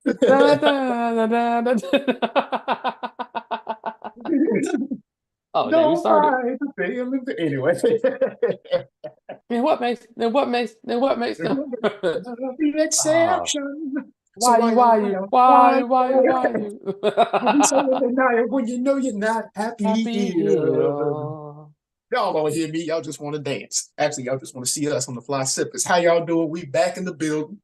Da, da, da, da, da. Oh, damn, you Don't started. fight the feeling. Anyway, Then what makes them? the Ah, exception. So why you, why you, why you, why you, why you? I'll be saying the night when you know you're not happy Happy here. here. Y'all don't hear me. Y'all just want to dance. Actually, y'all just want to see us on the Fly Sippers. How y'all doing? We back in the building.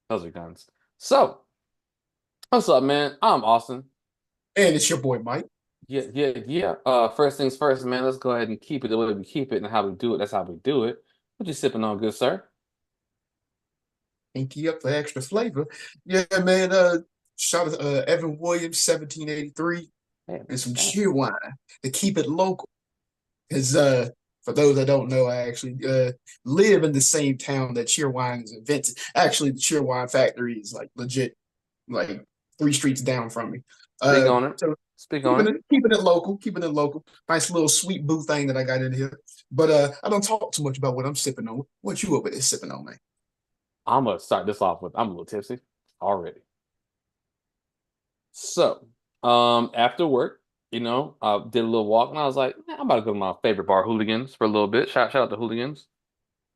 Those are guns. So, what's up, man? I'm Austin. And it's your boy Mike. Yeah, yeah, yeah. First things first, man. Let's go ahead and keep it the way we keep it and how we do it. That's how we do it. What you sipping on, good sir? Inky up for extra flavor. Yeah, man. Shout out to Evan Williams, 1783, Damn, and some damn. cheer wine to keep it local. Because for those that don't know, I actually live in the same town that Cheerwine is invented. Actually, the Cheerwine factory is like legit, like 3 streets down from me. Speak on it. So Speak on keeping it. it keeping it local, keeping it local. Nice little sweet boo thing that I got in here. But I don't talk too much about what I'm sipping on. What you over there sipping on, man? I'm gonna start this off with I'm a little tipsy already. So, after work, I did a little walk and I was like, "Man, I'm about to go to my favorite bar, Hooligans, for a little bit. Shout out to Hooligans.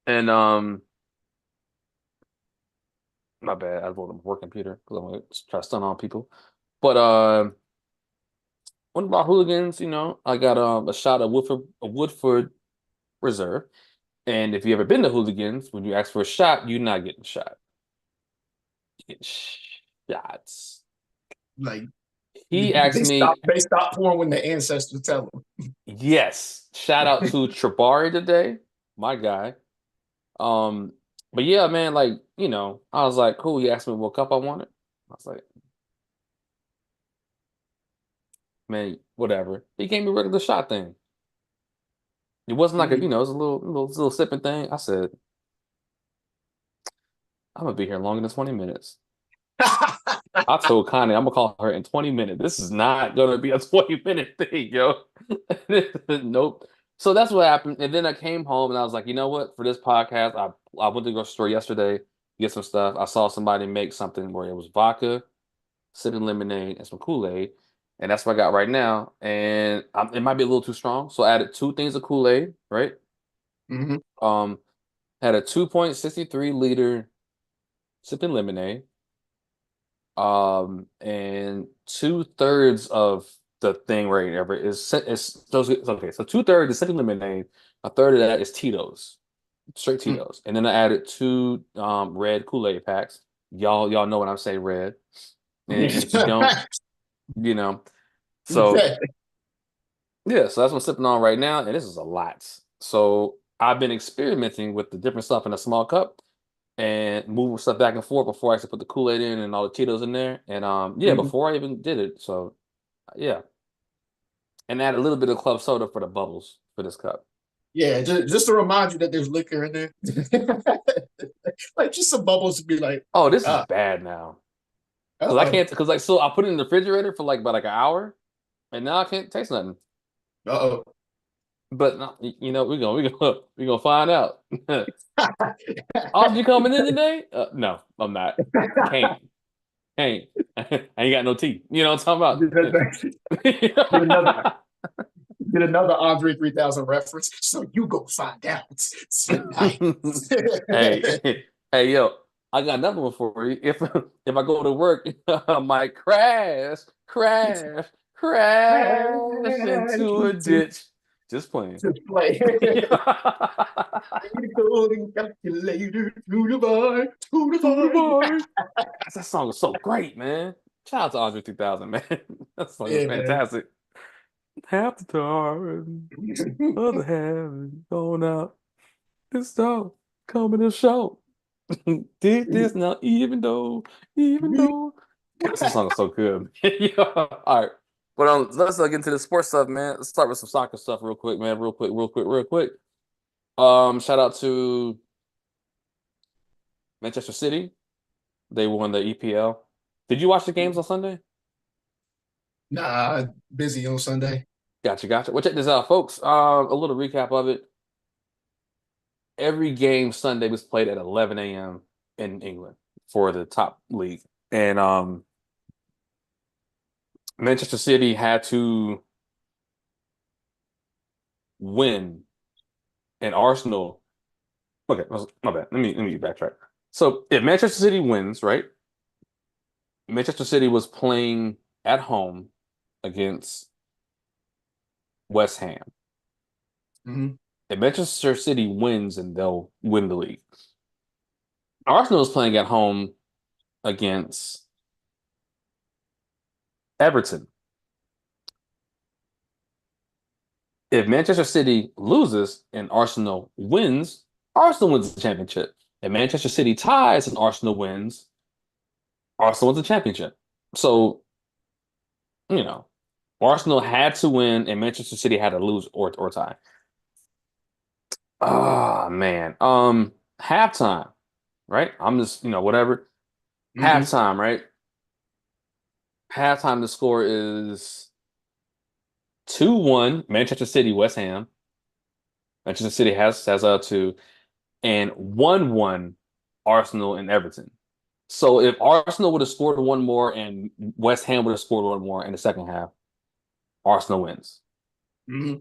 And my bad, I rolled on my work computer because I'm gonna try to stun on people. But one of our hooligans, I got a shot of Woodford Reserve. And if you ever been to Hooligans, when you ask for a shot, you're not getting shot. You get shots. Like He asked me, they stop pouring when the ancestors tell them. yes, shout out to Tribari today, my guy. Um, but yeah, man, like, I was like, cool. He asked me what cup I wanted. I was like, man, whatever. He gave me a regular shot thing. It wasn't like it was a little sipping thing. I said, I'm gonna be here longer than 20 minutes. I told Connie I'm gonna call her in 20 minutes. This is not gonna be a 20-minute thing, yo. Nope. So that's what happened. And then I came home and I was like, you know what? For this podcast, I went to the grocery store yesterday, get some stuff. I saw somebody make something where it was vodka, sipping lemonade, and some Kool-Aid. And that's what I got right now. And it might be a little too strong. So I added 2 things of Kool-Aid, right? Mhm. Um, had a 2.63 liter sipping lemonade. And 2/3 of the thing right there is those okay. So 2/3 is sipping lemonade, a third of that is Tito's, straight Tito's, and then I added 2 red Kool-Aid packs. Y'all know when I say red, and if you don't, you know. So Exactly. yeah, so that's what I'm sipping on right now, and this is a lot. So I've been experimenting with the different stuff in a small cup and moving stuff back and forth before I actually put the Kool-Aid in and all the Cheetos in there. And yeah, Mhm. before I even did it. So yeah. And add a little bit of club soda for the bubbles for this cup. Yeah, just to remind you that there's liquor in there. Like just some bubbles to be like, Oh, this is ah, bad now. Cause I uh-oh, can't cause like so I put it in the refrigerator for like about like an hour and now I can't taste nothing. uh-oh. But we gonna find out. Austin, you coming in today? No, I'm not. Can't. Can't. I ain't got no tea. You know what I'm talking Get another about? get another Andre 3000 reference. So you go find out tonight. Hey, hey, yo, I got another one for you. If I go to work, I might crash into a to, ditch. Just playing. to play. The golden calculator to the bar, to the To the bar. bar. That song is so great, man. Shout out to Andre 3000, man. That song is Yeah, man. fantastic. Half the time, other half is going out. This dog coming to show. Did this now, even though. Gosh, this song is so good. Yeah. All right. But let's get into the sports stuff, man. Let's start with some soccer stuff real quick, man. Real quick, real quick, real quick. Shout out to Manchester City. They won the EPL. Did you watch the games on Sunday? Nah, busy on Sunday. Gotcha, gotcha. Well, check this out, folks. A little recap of it. Every game Sunday was played at 11 a.m. in England for the top league. And Manchester City had to win, and Arsenal. Okay, my bad. Let me backtrack. So if Manchester City wins, right? Manchester City was playing at home against West Ham. Hmm. If Manchester City wins, and they'll win the league. Arsenal is playing at home against Everton. If Manchester City loses and Arsenal wins the championship. If Manchester City ties and Arsenal wins the championship. So, you know, Arsenal had to win and Manchester City had to lose or tie. Ah, man. Halftime, right? I'm just, whatever. Hmm. Halftime, right? Halftime, the score is 2-1 Manchester City, West Ham. Manchester City has two, and 1-1 Arsenal and Everton. So if Arsenal would have scored one more and West Ham would have scored one more in the second half, Arsenal wins. Hmm.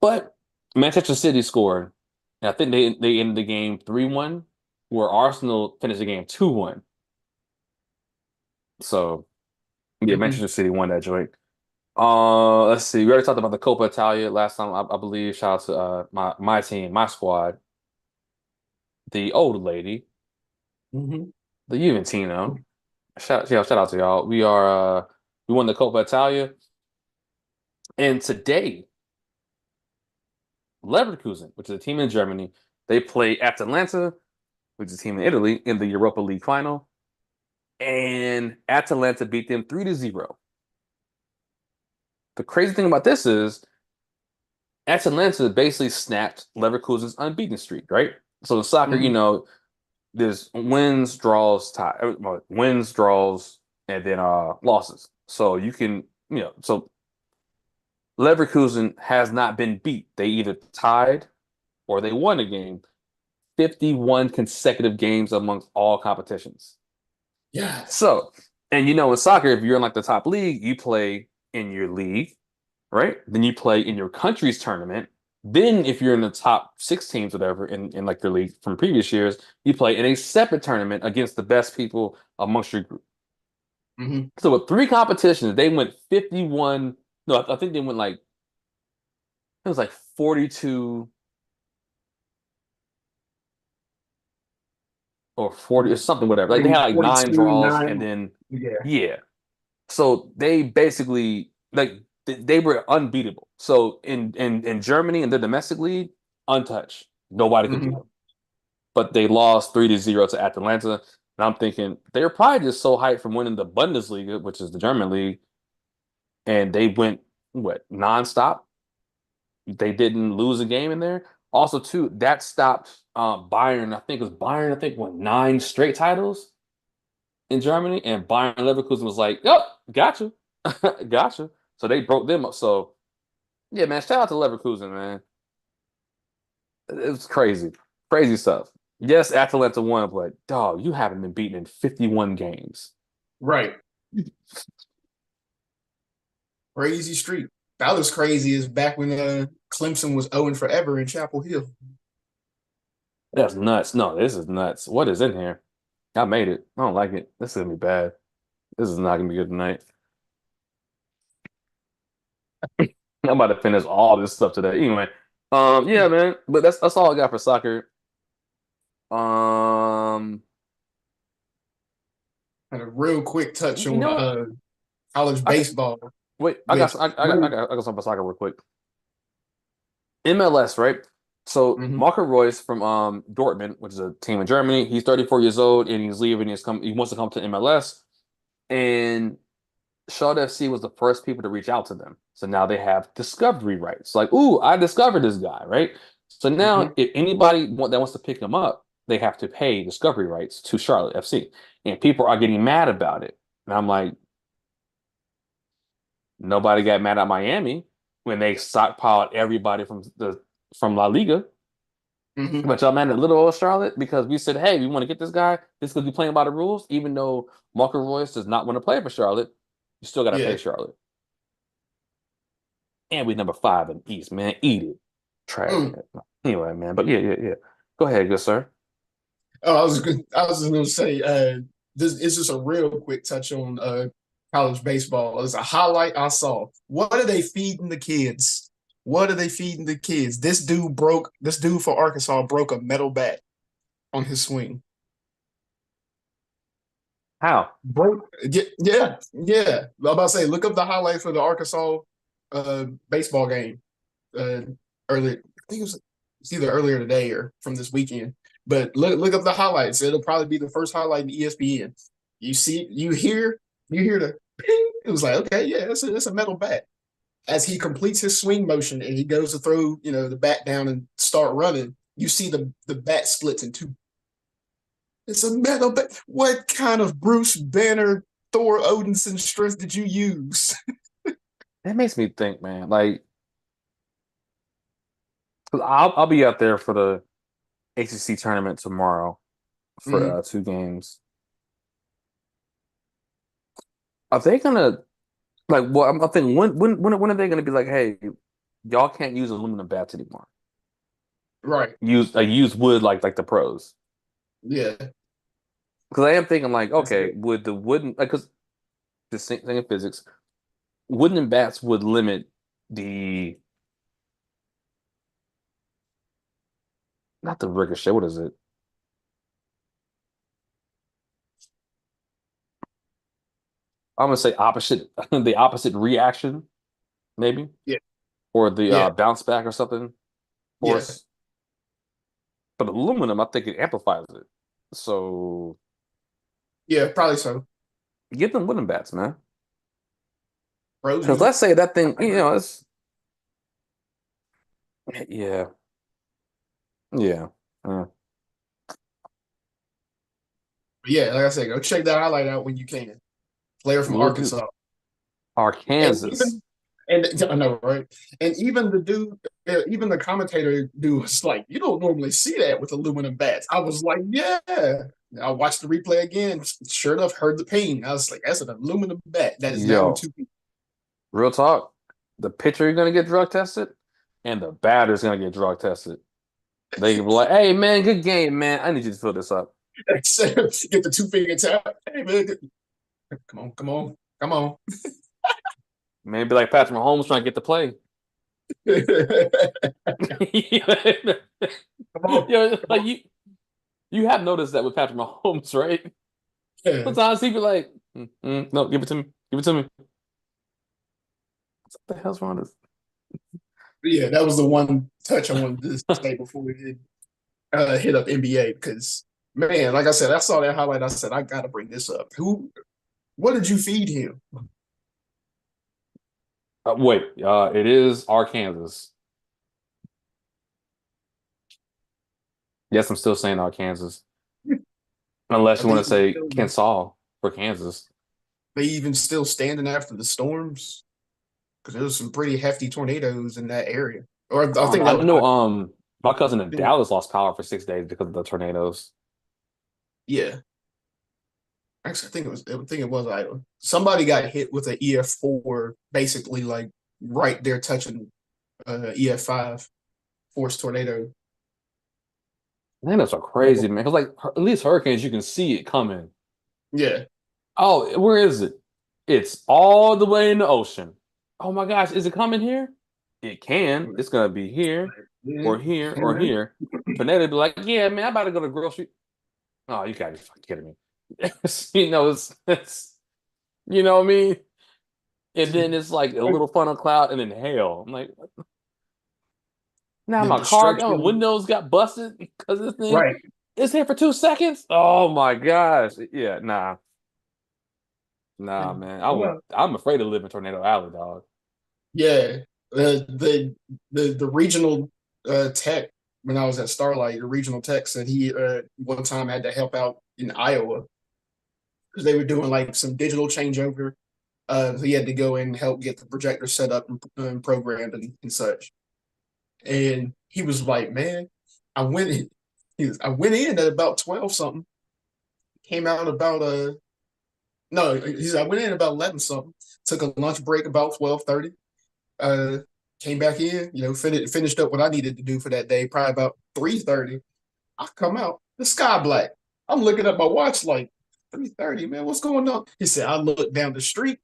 But Manchester City scored. And I think they ended the game 3-1, where Arsenal finished the game 2-1. So yeah, Hmm. Manchester City won that joint. Let's see. We already talked about the Coppa Italia last time, I believe. Shout out to my team, my squad, the old lady, Hmm. the Juventino. Shout out to y'all. We won the Coppa Italia. And today, Leverkusen, which is a team in Germany, they play Atalanta, which is a team in Italy, in the Europa League final. And Atalanta beat them 3-0. The crazy thing about this is Atalanta basically snapped Leverkusen's unbeaten streak, right? So in soccer, Hmm. there's wins, draws, wins, draws, and then losses. So you can, so Leverkusen has not been beat. They either tied or they won a game. 51 consecutive games amongst all competitions. Yes. So, and in soccer, if you're in like the top league, you play in your league, right? Then you play in your country's tournament. Then, if you're in the top six teams, whatever, in like your league from previous years, you play in a separate tournament against the best people amongst your group. Hmm. So, with three competitions, they went 51. No, I think they went like, it was like 42 or 40 or something, whatever. Like they had like nine 42, draws and 9. then, Yeah. yeah. So they basically like they were unbeatable. So in Germany in the domestic league, untouched. Nobody could beat Hmm. them. But they lost 3-0 to Atalanta. And I'm thinking they're probably just so hyped from winning the Bundesliga, which is the German league, and they went what nonstop. They didn't lose a game in there. Also, too, that stopped Bayern. I think it was Bayern. I think won 9 straight titles in Germany, and Bayern Leverkusen was like, "Yep, gotcha, gotcha." So they broke them up. So yeah, man, shout out to Leverkusen, man. It was crazy, crazy stuff. Yes, Atalanta won, but dog, you haven't been beaten in 51 games. Right. Crazy streak. That was crazy as back when Clemson was owing forever in Chapel Hill. That's nuts. No, this is nuts. What is in here? I made it. I don't like it. This is gonna be bad. This is not gonna be good tonight. I'm about to finish all this stuff today. Anyway, yeah, man. But that's all I got for soccer. Um, Had a real quick touch you on know what? college I got baseball wait. I got with some- really. I got something for soccer real quick. MLS, right? So Hmm. Marco Reus from Dortmund, which is a team in Germany, he's 34 years old and he's leaving. He wants to come to MLS, and Charlotte FC was the first people to reach out to them. So now they have discovery rights. Like, ooh, I discovered this guy, right? So now Hmm. if anybody that wants to pick him up, they have to pay discovery rights to Charlotte FC, and people are getting mad about it. And I'm like, nobody got mad at Miami when they stockpiled everybody from La Liga. Hmm. But y'all man at little old Charlotte because we said, hey, we want to get this guy. This could be playing by the rules, even though Marco Royce does not want to play for Charlotte. You still got to pay Yeah. Charlotte. And we number 5 in the East, man. Eat it. Trash. Mm. Anyway, man. But yeah. Go ahead, good sir. Oh, I was just gonna say, this is just a real quick touch on college baseball. It's a highlight I saw. What are they feeding the kids? What are they feeding the kids? This dude for Arkansas broke a metal bat on his swing. How? Broke, yeah. I'm about to say, look up the highlight for the Arkansas baseball game. Uh, earlier, I think it's either earlier today or from this weekend. But look up the highlights. It'll probably be the first highlight in ESPN. You see, you hear the ping. It was like, okay, yeah, it's a metal bat. As he completes his swing motion and he goes to throw, the bat down and start running, you see the bat splits in two. It's a metal bat. What kind of Bruce Banner, Thor Odinson strength did you use? That makes me think, man. Like, 'cause I'll be out there for the ACC tournament tomorrow for Mhm. 2 games. Are they gonna like? Well, I'm thinking when are they gonna be like, hey, y'all can't use aluminum bats anymore. Right. Use wood like the pros. Yeah. Because I am thinking like, That's okay, it. would the wooden like because the same thing in physics, wooden bats would limit the not the ricochet. What is it? I'm gonna say opposite the opposite reaction, maybe, Yeah. or the Yeah. bounce back or something Yeah. force. But aluminum, I think it amplifies it. So Yeah. Probably so. get them wooden bats, man. Pros Because use it. let's say that I thing, agree. it's yeah, yeah. Uh, But yeah, like I said, go check that highlight out when you can. Player from we'll do Arkansas. And Arkansas. even and I know, right? And even the dude, even the commentator dude was like, you don't normally see that with aluminum bats. I was like, yeah. I watched the replay again. Sure enough, heard the ping. I was like, that's an aluminum bat that is down Yo, two people. real talk. The pitcher gonna get drug tested, and the batter's gonna get drug tested. They can be like, "Hey, man, good game, man. I need you to fill this up." Get the two-finger tap. Hey man, come on, come on. Maybe like Patrick Mahomes trying to get the play. Come on, come Like on. you have noticed that with Patrick Mahomes, right? Yeah. Sometimes he'd be like, no, give it to me. Give it to me. What the hell's wrong with this? Yeah, that was the one touch I wanted to say before we hit up NBA because man, like I said, I saw that highlight. I said I got to bring this up. What did you feed him? Wait, it is Arkansas. Yes, I'm still saying Arkansas. Unless Are you they want to even say still, Kansas for Kansas. they even still standing after the storms? Because there was some pretty hefty tornadoes in that area. Or I think I that was know my cousin in Iowa. Dallas lost power for 6 days because of the tornadoes. Yeah. Actually, I think it was Iowa. Somebody got hit with an EF4, basically like right there touching EF5 force tornado. Man, that's so crazy, man. Because like at least hurricanes, you can see it coming. Yeah. Oh, where is it? It's all the way in the ocean. Oh my gosh, is it coming here? It can. It's gonna be here, Yeah. or here, or here. Tornado be like, yeah, man, I'm about to go to the grocery. Oh, you gotta be fucking kidding me. It's you know what I mean? And then it's like a little funnel cloud and then hail. I'm like, now The my car, my destruction. windows got busted because this thing Right. is here for 2 seconds. Oh my gosh. Yeah, nah. Nah, man. Well, I'm afraid to live in Tornado Alley, dog. yeah. The regional tech when I was at Starlight, the regional tech said he one time had to help out in Iowa because they were doing like some digital changeover So he had to go in and help get the projector set up and programmed and such. And he was like, "Man, I went in. I went in at about 12 something. Came out about no, he said I went in about 11 something. Took a lunch break about 12:30. Uh, Came back in. Finished up what I needed to do for that day. Probably about 3:30. I come out. The sky black. I'm looking at my watch like 3:30. Man, what's going on? He said I looked down the street.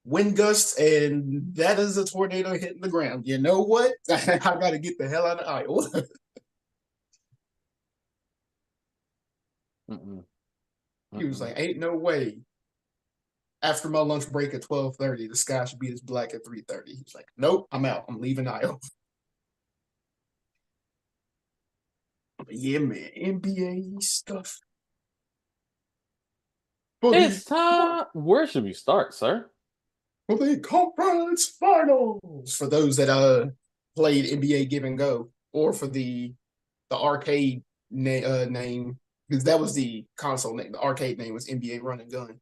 Wind gusts, and that is a tornado hitting the ground. You know what? I got to get the hell out of Iowa. Mm-mm, He was mm-mm. like, "Ain't no way." After my lunch break at 12:30, the sky should be this black at 3:30. He's like, "Nope, I'm out. I'm leaving Iowa." But yeah, man, NBA stuff for the It's time. Where should we start, sir? for the conference finals. For those that played NBA Give and Go, or for the arcade name, because that was the console name. The arcade name was NBA Run and Gun.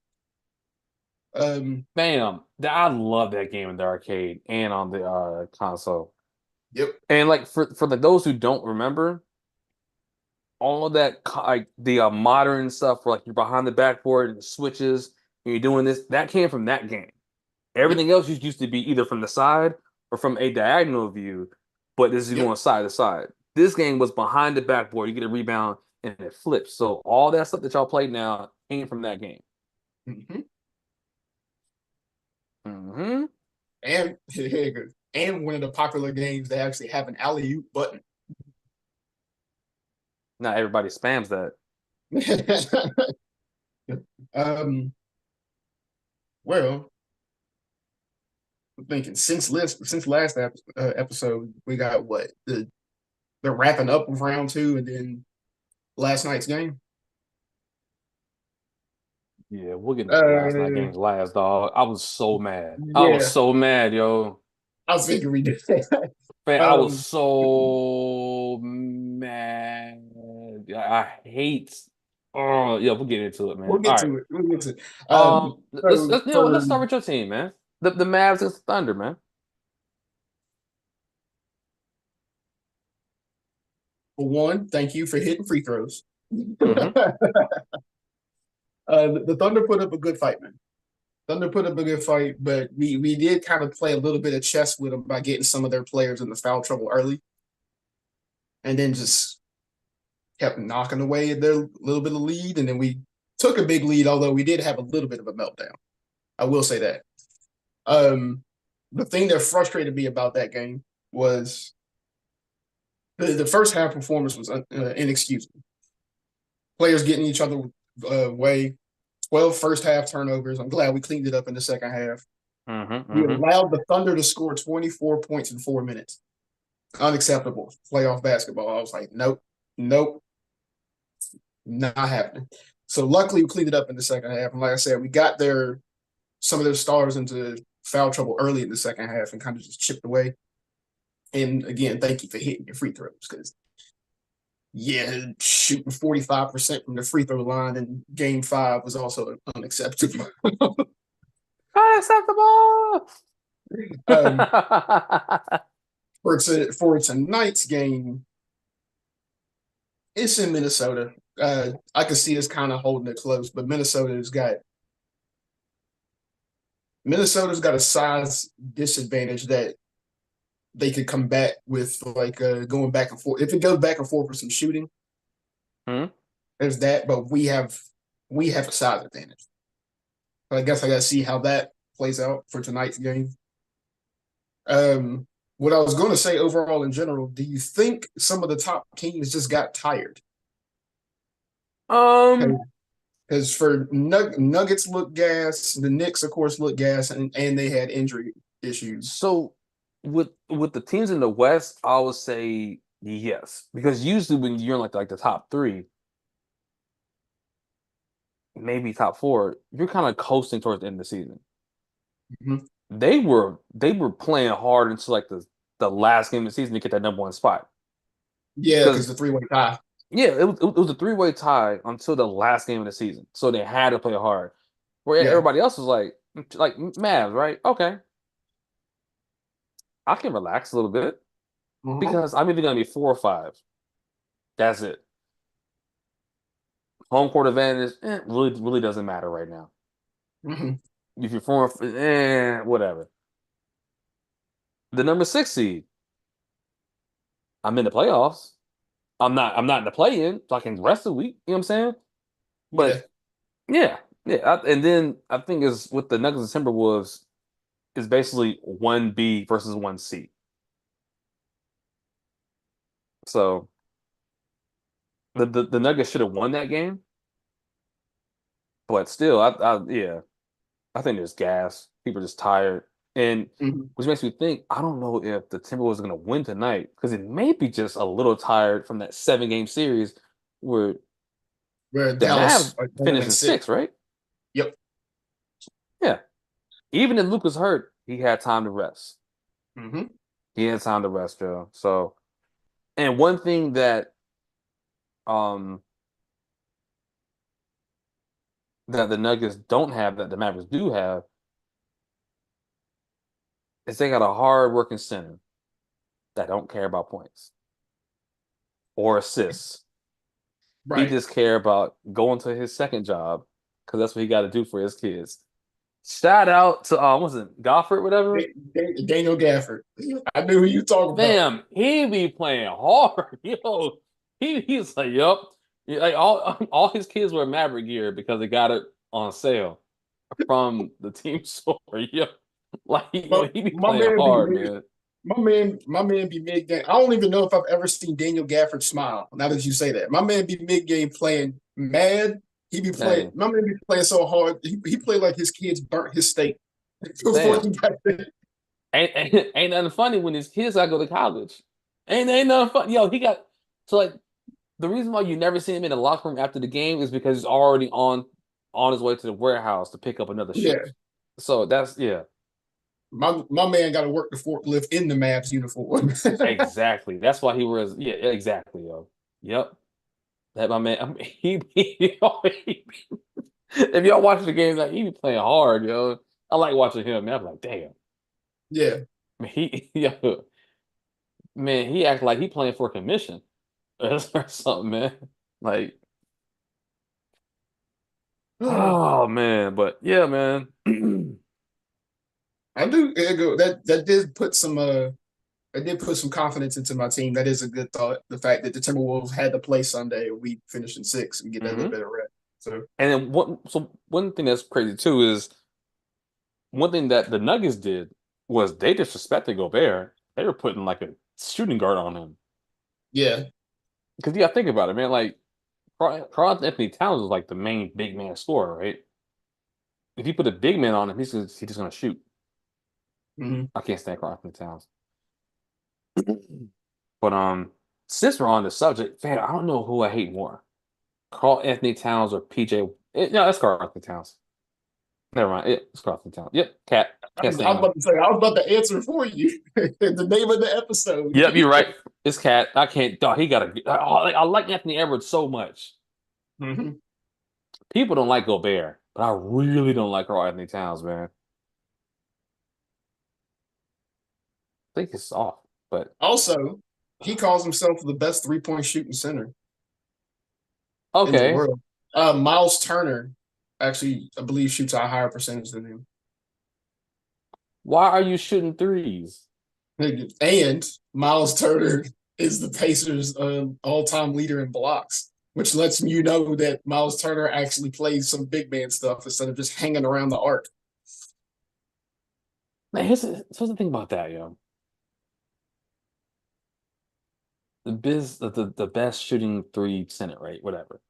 Um, Bam. I love that game in the arcade and on the console. yep, And like for those who don't remember, all of that like the modern stuff where like you're behind the backboard and the switches and you're doing this, that came from that game. yep, Everything else used to be either from the side or from a diagonal view, but this is yep. going side to side. This game was behind the backboard. You get a rebound and it flips. So all that stuff that y'all played now came from that game. Mm-hmm. Hmm. And and one of the popular games that actually have an alley oop button. Not everybody spams that. um, well, I'm thinking since last episode, we got what they're wrapping up with round two, and then last night's game. Yeah, we'll get into last night Uh, games last, dog. I was so mad. I was yeah, so mad, yo. I figured we did. Man, I was um, so mad. I hate. Oh, yeah, we'll get into it, man. we'll All get right. to it. We'll get to it. Let's So you know what? for Let's start with your team, man. The Mavs against the Thunder, man. one, thank you for hitting free throws. Hmm. The Thunder put up a good fight, man. Thunder put up a good fight, but we did kind of play a little bit of chess with them by getting some of their players into foul trouble early, and then just kept knocking away at their little bit of lead, and then we took a big lead, although we did have a little bit of a meltdown. I will say that. Um, the thing that frustrated me about that game was the first half performance was inexcusable. Players getting each other way. 12 first half turnovers. I'm glad we cleaned it up in the second half. Hmm. We Hmm. allowed the Thunder to score 24 points in 4 minutes. Unacceptable. Playoff basketball. I was like, nope, nope, not happening. So luckily we cleaned it up in the second half. And like I said, we got some of their stars into foul trouble early in the second half and kind of just chipped away. And again, thank you for hitting your free throws because yeah, shooting 45% from the free throw line in game five was also unacceptable. Unacceptable. um, for tonight's game, it's in Minnesota. I can see us kind of holding it close, but Minnesota's got a size disadvantage that they could come back with, like going back and forth. If it goes back and forth with some shooting, Hmm. there's that. But we have a size advantage. But I guess I got to see how that plays out for tonight's game. Um, what I was going to say overall in general, do you think some of the top teams just got tired? Um. Because for Nuggets look gas, the Knicks of course look gas, and they had injury issues. So with the teams in the West, I would say yes, because usually when you're in like the top three, maybe top four, you're kind of coasting towards the end of the season. Mhm. They were playing hard until like the last game of the season to get that number one spot. Yeah, because Because the three-way tie. yeah, it was a three-way tie until the last game of the season, so they had to play hard. Where Yeah, everybody else was like, like Mavs, right? Okay, I can relax a little bit Uh-huh. because I'm either gonna be 4 or 5. That's it. Home court advantage, really doesn't matter right now. Hmm. If you're 4, whatever. The number 6 seed, I'm in the playoffs. I'm not in the play-in, so I can rest a week. You know what I'm saying? Yeah. But yeah, yeah. And then I think is with the Nuggets and Timberwolves is basically 1B versus 1C. So the Nuggets should have won that game, but still, yeah, I think there's gas. People are just tired, and Hmm. which makes me think I don't know if the Timberwolves are going to win tonight because it may be just a little tired from that 7 game series where Where the Dallas Mavs are going finished in in six. 6, right? Yep. Yeah. Even if Luke was hurt, he had time to rest. Hmm. He had time to rest, Joe. So, and one thing um that the Nuggets don't have that the Mavericks do have is they got a hard working center that don't care about points or assists. He Right. just care about going to his second job because that's what he got to do for his kids. Shout out to was it Gofford, whatever? Daniel Gafford. I knew who you talking about. Fam, he be playing hard, yo. He's like, yup. Yeah, like all his kids wear Maverick gear because they got it on sale from the team store. Yo, like My, yo, he be my playing man be hard, mid, man. my man be mid game. I don't even know if I've ever seen Daniel Gafford smile. Now that you say that, my man be mid game playing mad. He be playing. Hey, My man be playing so hard. He played like his kids burnt his steak before damn. he got there. Ain't nothing funny when his kids gotta go to college. Ain't nothing fun. Yo, he got so like the reason why you never see him in the locker room after the game is because he's already on his way to the warehouse to pick up another Yeah, shift. So that's yeah, my man got to work the forklift in the Mavs uniform. exactly. That's why he wears yeah, exactly, yo. Yep. That my man, I mean, if y'all watch the games, like he be playing hard, yo. I like watching him, man. I'm like, damn. Yeah. Man, yo, man, he act like he playing for commission or something, man. Like, oh man, but yeah, man. I do that did put some that did put some confidence into my team. That is a good thought. The fact that the Timberwolves had to play Sunday and we finished in six and get that little hmm bit of rest. So And then one thing that's crazy too is one thing that the Nuggets did was they disrespected Gobert. They were putting like a shooting guard on him. yeah. Because you gotta think about it, man. Like Karl Anthony Towns is like the main big man scorer, right? If you put a big man on him, he's just gonna shoot. Hmm. I can't stand Karl Anthony Towns. But since we're on the subject, man, I don't know who I hate more. Karl Anthony Towns or PJ. No, that's Karl Anthony Towns. Never mind. It's Karl Anthony Towns. Yep, cat. Can't I stand was him. about to say I was about to answer for you. The name of the episode. Yep, you're right. It's cat. I can't. Dog, he got a. I like Anthony Edwards so much. Hmm. People don't like Gobert, but I really don't like Karl Anthony Towns, man. I think it's soft, but Also, he calls himself the best 3-point shooting center in the okay. world. Miles Turner actually, I believe, shoots a higher percentage than him. Why are you shooting threes? And Miles Turner is the Pacers' all-time leader in blocks, which lets you know that Miles Turner actually plays some big man stuff instead of just hanging around the arc. Man, here's the thing about that, yo. The best shooting three center, right? Whatever.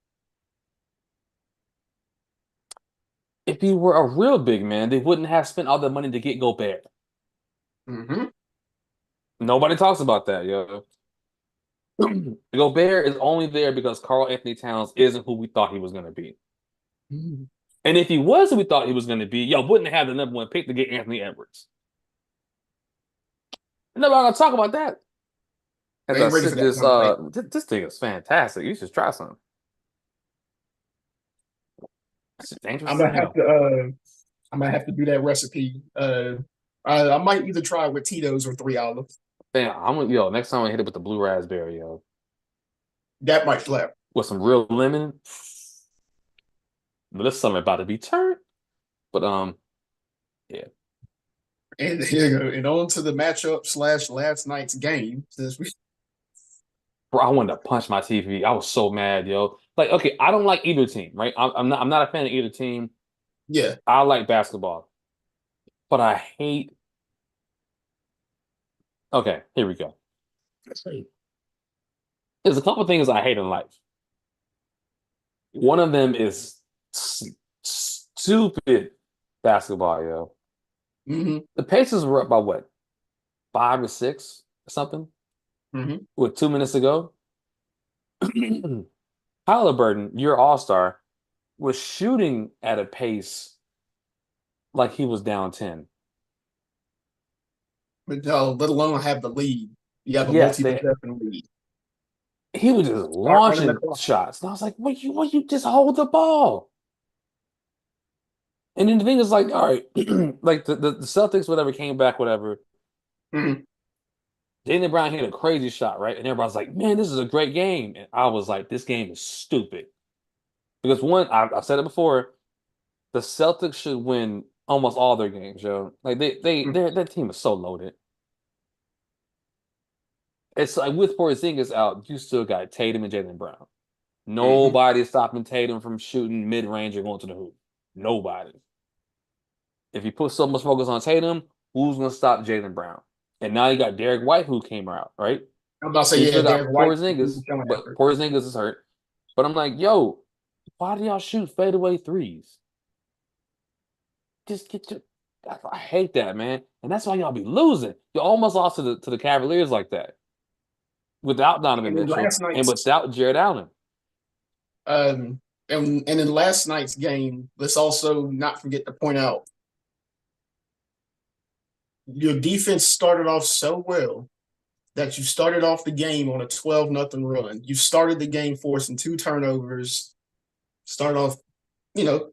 If he were a real big man, they wouldn't have spent all the money to get Gobert. Hmm. Nobody talks about that, yo. Gobert is only there because Karl Anthony Towns isn't who we thought he was going to be. And if he was who we thought he was going to be, y'all wouldn't have the number one pick to get Anthony Edwards. Nobody gonna talk about that. As They I ain't ready for said, that kind of play. this thing is fantastic. You should try some. It's dangerous I'm as gonna have hell. to. I might have to do that recipe. I might either try with Tito's or Three Olives. Damn, I'm gonna yo. Next time I hit it with the blue raspberry, yo, That might slap. with some real lemon. This summer about to be turned. But yeah, And here you go. And on to the matchup slash last night's game. Since we, bro, I wanted to punch my TV. I was so mad, yo. Like, okay, I don't like either team, right? I'm not a fan of either team. yeah, I like basketball, but I hate. Okay, here we go. There's a couple things I hate in life. One of them is stupid basketball, yo. hmm The Pacers were up by what, 5 or 6 or something, hmm with 2 minutes to go. Halliburton, your all-star, was shooting at a pace like he was down 10. but let alone have the lead. You have a Yes, multi-possession lead. he was just Start running the launching clock. shots. And I was like, what you just hold the ball? And then the thing is like, all right, like the Celtics, whatever, came back, whatever. hmm Jaylen Brown hit a crazy shot, right? And everybody's like, man, this is a great game. And I was like, this game is stupid. Because one, I've said it before, the Celtics should win almost all their games, yo. Like their team is so loaded. It's like with Porzingis out, you still got Tatum and Jaylen Brown. hmm Nobody's stopping Tatum from shooting mid range or going to the hoop. Nobody. If you put so much focus on Tatum, who's gonna stop Jaylen Brown? And now you got Derek White who came out, right? I'm about to say, You yeah, still Derek got White Porzingis, coming but after. Porzingis is hurt. But I'm like, yo, why do y'all shoot fadeaway threes? Just get your. I hate that, man, and that's why y'all be losing. You almost lost to the Cavaliers like that without Donovan And in Mitchell last and night's without Jared Allen. um and in last night's game, let's also not forget to point out your defense started off so well that you started off the game on a 12-0 run. You started the game forcing 2 turnovers, start off, you know,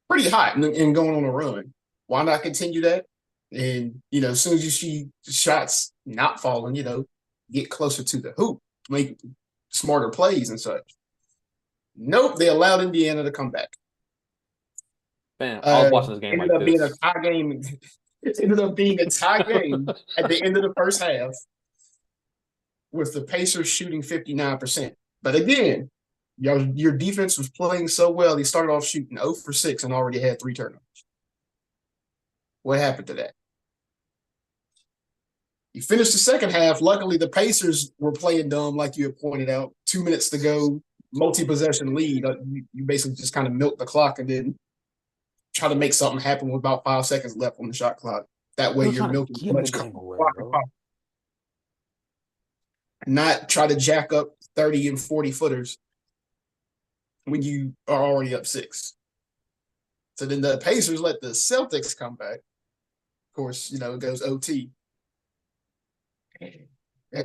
pretty hot and going on a run. Why not continue that? And, as soon as you see shots not falling, get closer to the hoop, make smarter plays and such. Nope, they allowed Indiana to come back. Man, I was watching this game Ended like up being a this. tie game. It ended up being a tie game at the end of the first half with the Pacers shooting 59%. But again, your defense was playing so well. They started off shooting 0 for 6 and already had 3 turnovers. What happened to that? You finished the second half. Luckily, the Pacers were playing dumb, like you had pointed out. 2 minutes to go, multi-possession lead. You basically just kind of milk the clock and then try to make something happen with about 5 seconds left on the shot clock. That way, You're you're trying to milking as give the much game away, clock as bro. possible. Not try to jack up 30 and 40 footers when you are already up 6. So then the Pacers let the Celtics come back. Of course, it goes OT. I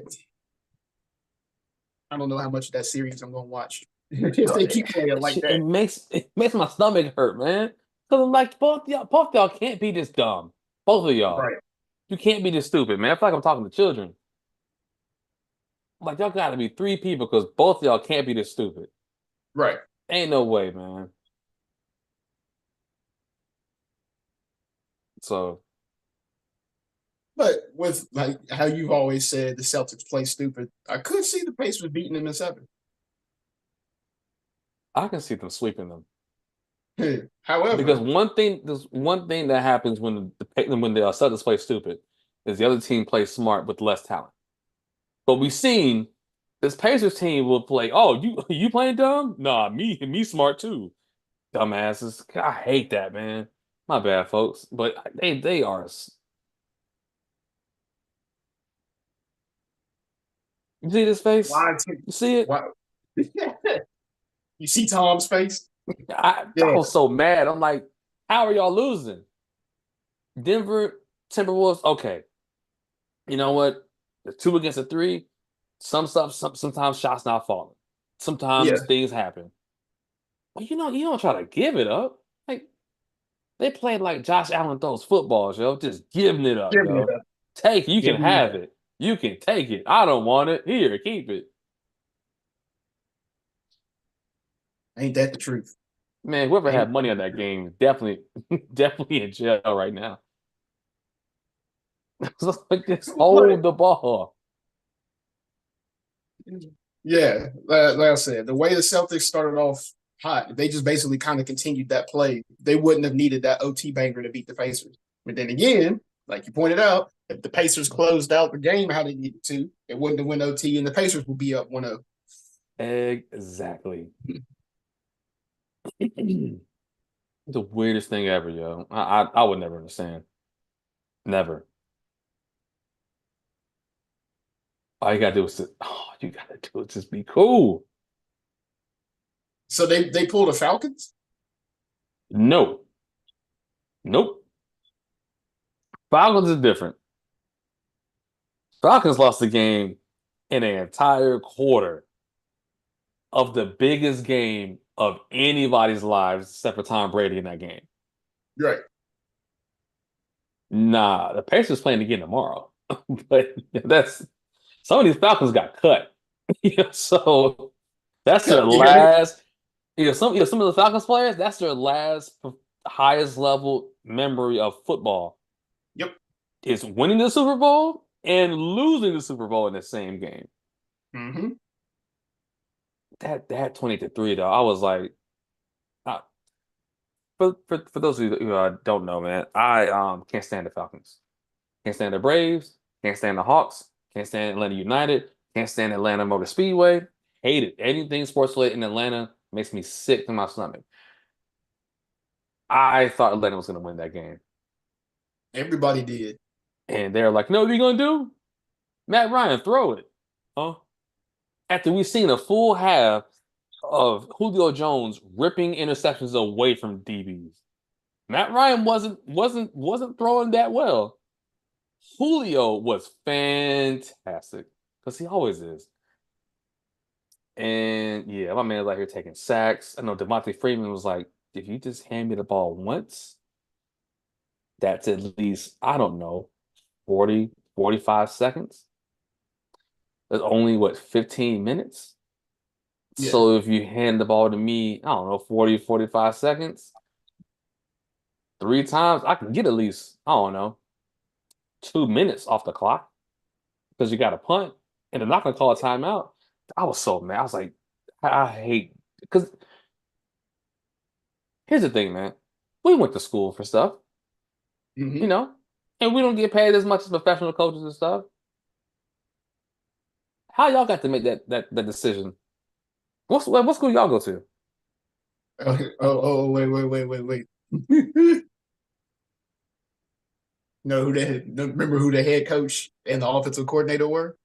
don't know how much of that series I'm going to watch if they keep playing like It that. makes my stomach hurt, man. Because I'm like, both y'all can't be this dumb. Both of y'all. Right, You can't be this stupid, man. I feel like I'm talking to children. Like, y'all gotta be 3 people because both of y'all can't be this stupid. right. Ain't no way, man. So, But with like how you've always said the Celtics play stupid, I could see the Pacers beating them in 7. I can see them sweeping them. Because However, there's one thing that happens when the Celtics play stupid is the other team plays smart with less talent. But we've seen this Pacers team will play. Oh, you playing dumb? Nah, me smart too. Dumbasses. I hate that, man. My bad, folks. But they are. You see this face? why? You see it? Why? You see Tom's face? I Yeah, was so mad. I'm like, how are y'all losing? Denver Timberwolves. Okay, you know what? The 2 against 3. Sometimes shots not falling. yeah. Sometimes things happen. But you don't try to give it up. Like They played like Josh Allen throws footballs, yo. Just giving it up, Give me yo. that. Take it. You Give can me have that. it. You can take it. I don't want it. Here, keep it. Ain't that the truth? Man, whoever Ain't had money on that game definitely, definitely in jail right now. It's like just but hold the ball. yeah, like I said, the way the Celtics started off hot, they just basically kind of continued that play. They wouldn't have needed that OT banger to beat the Pacers. But then again, like you pointed out, if the Pacers closed out the game how they needed to, it wouldn't have went OT and the Pacers would be up 1-0. Exactly. The weirdest thing ever, yo. I would never understand. Never. All you gotta do is just, all you gotta do is just be cool. So they pulled the Falcons? No. Nope. Falcons is different. Falcons lost the game in an entire quarter of the biggest game of anybody's lives except for Tom Brady in that game. Right. Nah, the Pacers playing again tomorrow. But that's some of these Falcons got cut. So that's their You hear me? last. Some of the Falcons players, that's their last highest level memory of football. Yep. Is winning the Super Bowl and losing the Super Bowl in the same game. Mm-hmm. That 20-3 though, I was like, uh, for those of you who don't know, man, I can't stand the Falcons, can't stand the Braves, can't stand the Hawks, can't stand Atlanta United, can't stand Atlanta Motor Speedway. Hate it. Anything sports related in Atlanta makes me sick to my stomach. I thought Atlanta was going to win that game, Everybody did. and they're like, "No, what are you going to do? Matt Ryan, throw it." Huh? After we've seen a full half of Julio Jones ripping interceptions away from DBs. Matt Ryan wasn't throwing that well. Julio was fantastic because he always is. And yeah, my man's out here taking sacks. I know Devontae Freeman was like, if you just hand me the ball once, that's at least, I don't know, 40, 45 seconds. That's only what, 15 minutes? Yeah. So if you hand the ball to me, I don't know, 40, 45 seconds, three times, I can get at least, I don't know, 2 minutes off the clock because you got a punt and they're not going to call a timeout. I was so mad. I was like, I hate, because here's the thing, man. We went to school for stuff, you Mm-hmm. know, and we don't get paid as much as professional coaches and stuff. How y'all got to make that decision? What school y'all go to? Wait. Remember who the head coach and the offensive coordinator were?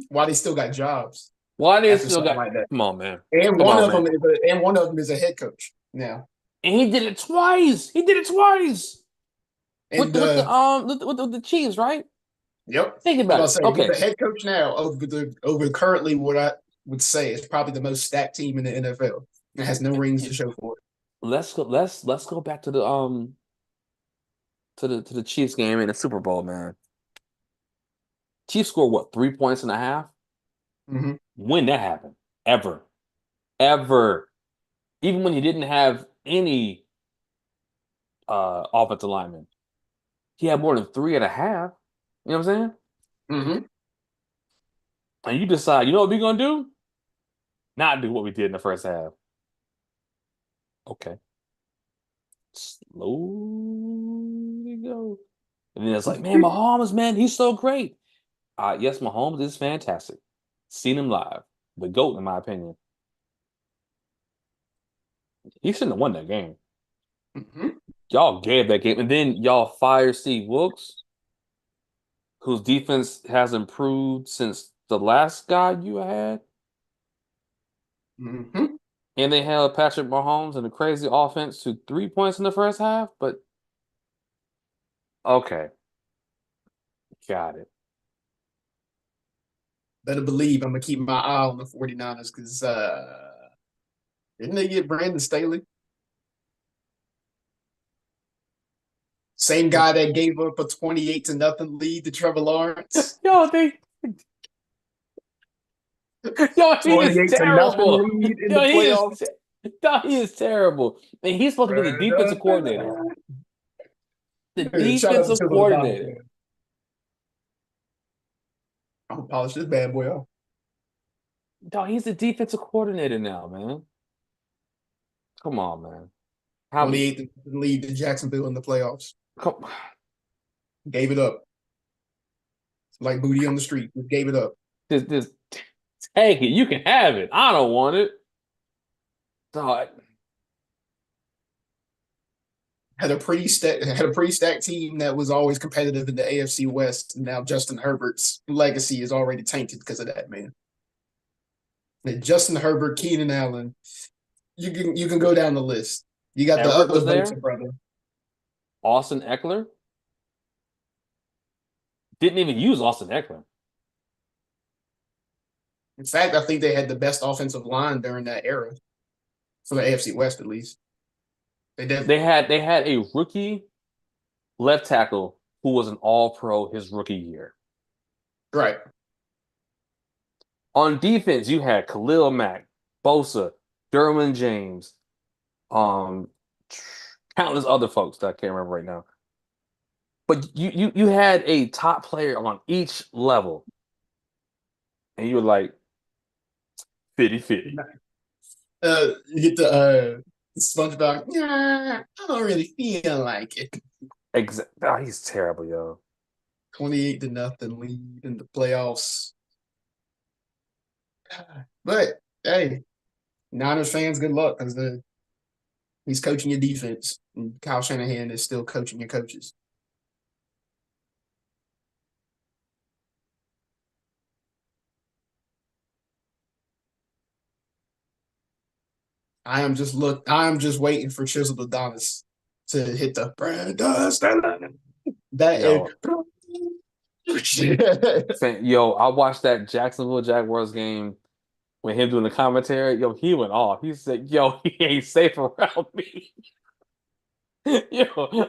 Why they still got jobs Why they after still something got? like that? Come on, man. And Come one on, of man. them is a head coach now. And he did it twice. He did it twice And with the Chiefs, right? yep, Think I'm about about it. to say he's Okay, the head coach now over currently what I would say is probably the most stacked team in the NFL. It has no rings to show for it. let's go back to the Chiefs game in the Super Bowl, man. Chiefs scored what, 3 points and a half? Mm-hmm. When that happened? Ever. Ever. Even when he didn't have any offensive linemen. He had more than 3.5. You know what I'm saying? Mm-hmm. And you decide, you know what we're gonna do? Not do what we did in the first half. Okay. Slowly go. And then it's like, man, Mahomes, man, he's so great. Yes, Mahomes is fantastic. Seen him live. The GOAT, in my opinion. He shouldn't have won that game. Mm-hmm. Y'all gave that game. And then y'all fire Steve Wilks, whose defense has improved since the last guy you had. Mm-hmm. And they held Patrick Mahomes and a crazy offense to 3 points in the first half. But okay, got it. Better believe I'm gonna keep my eye on the 49ers because didn't they get Brandon Staley? Same guy that gave up a 28-0 lead to Trevor Lawrence. Yo, he is 28-0 terrible. lead in the Yo, playoffs. he is terrible. And he's supposed to be the defensive coordinator. The Shout out to defensive Till the Bible, coordinator. man. I'm gonna polish this bad boy off. Dog, he's the defensive coordinator now, man. Come on, man. How 28th lead to Jacksonville in the playoffs. come Gave it up. Like booty on the street. Just gave it up. this take it. You can have it. I don't want it. Dog. Had a pretty stacked team that was always competitive in the AFC West. Now Justin Herbert's legacy is already tainted because of that, man. And Justin Herbert, Keenan Allen. You can go down the list. You got Everett the was other there. brother. Austin Eckler. Didn't even use Austin Eckler. In fact, I think they had the best offensive line during that era. For the AFC West, at least. They had a rookie left tackle who was an all-pro his rookie year. Right. On defense, you had Khalil Mack, Bosa, Derwin James, countless other folks that I can't remember right now. But you had a top player on each level. And you were like, 50-50. You get the SpongeBob. Yeah, I don't really feel like it. Exactly. Oh, he's terrible, yo. 28-0 lead in the playoffs. But hey, Niners fans, good luck because he's coaching your defense, and Kyle Shanahan is still coaching your coaches. I am just waiting for Chisel Adonis to hit the Yo, I watched that Jacksonville Jaguars game with him doing the commentary. Yo, he went off. He said, "Yo, he ain't safe around me." Yo,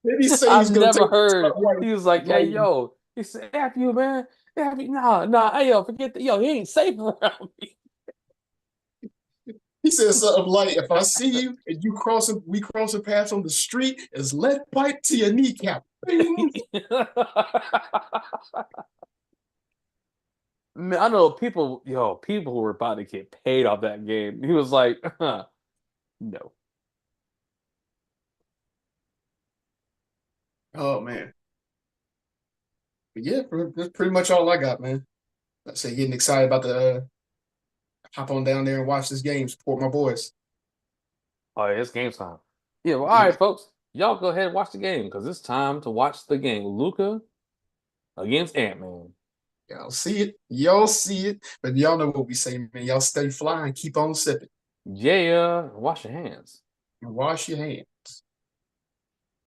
Maybe say I've he's gonna never take heard. the He was like, "Hey, yo," he said, "F you, man. F you, nah, hey, yo, forget that. Yo, he ain't safe around me." He said something like, "If I see you and we crossing paths on the street, it's lead pipe to your kneecap." Man, I know people were about to get paid off that game. He was like, no. Oh man. But yeah, that's pretty much all I got, man. I say getting excited about the hop on down there and watch this game, support my boys. Oh, yeah, it's game time. Yeah, well, all right, folks. Y'all go ahead and watch the game because it's time to watch the game. Luka against Ant-Man. Y'all see it. Y'all see it. But y'all know what we say, man. Y'all stay flying, keep on sipping. Yeah, wash your hands. And wash your hands.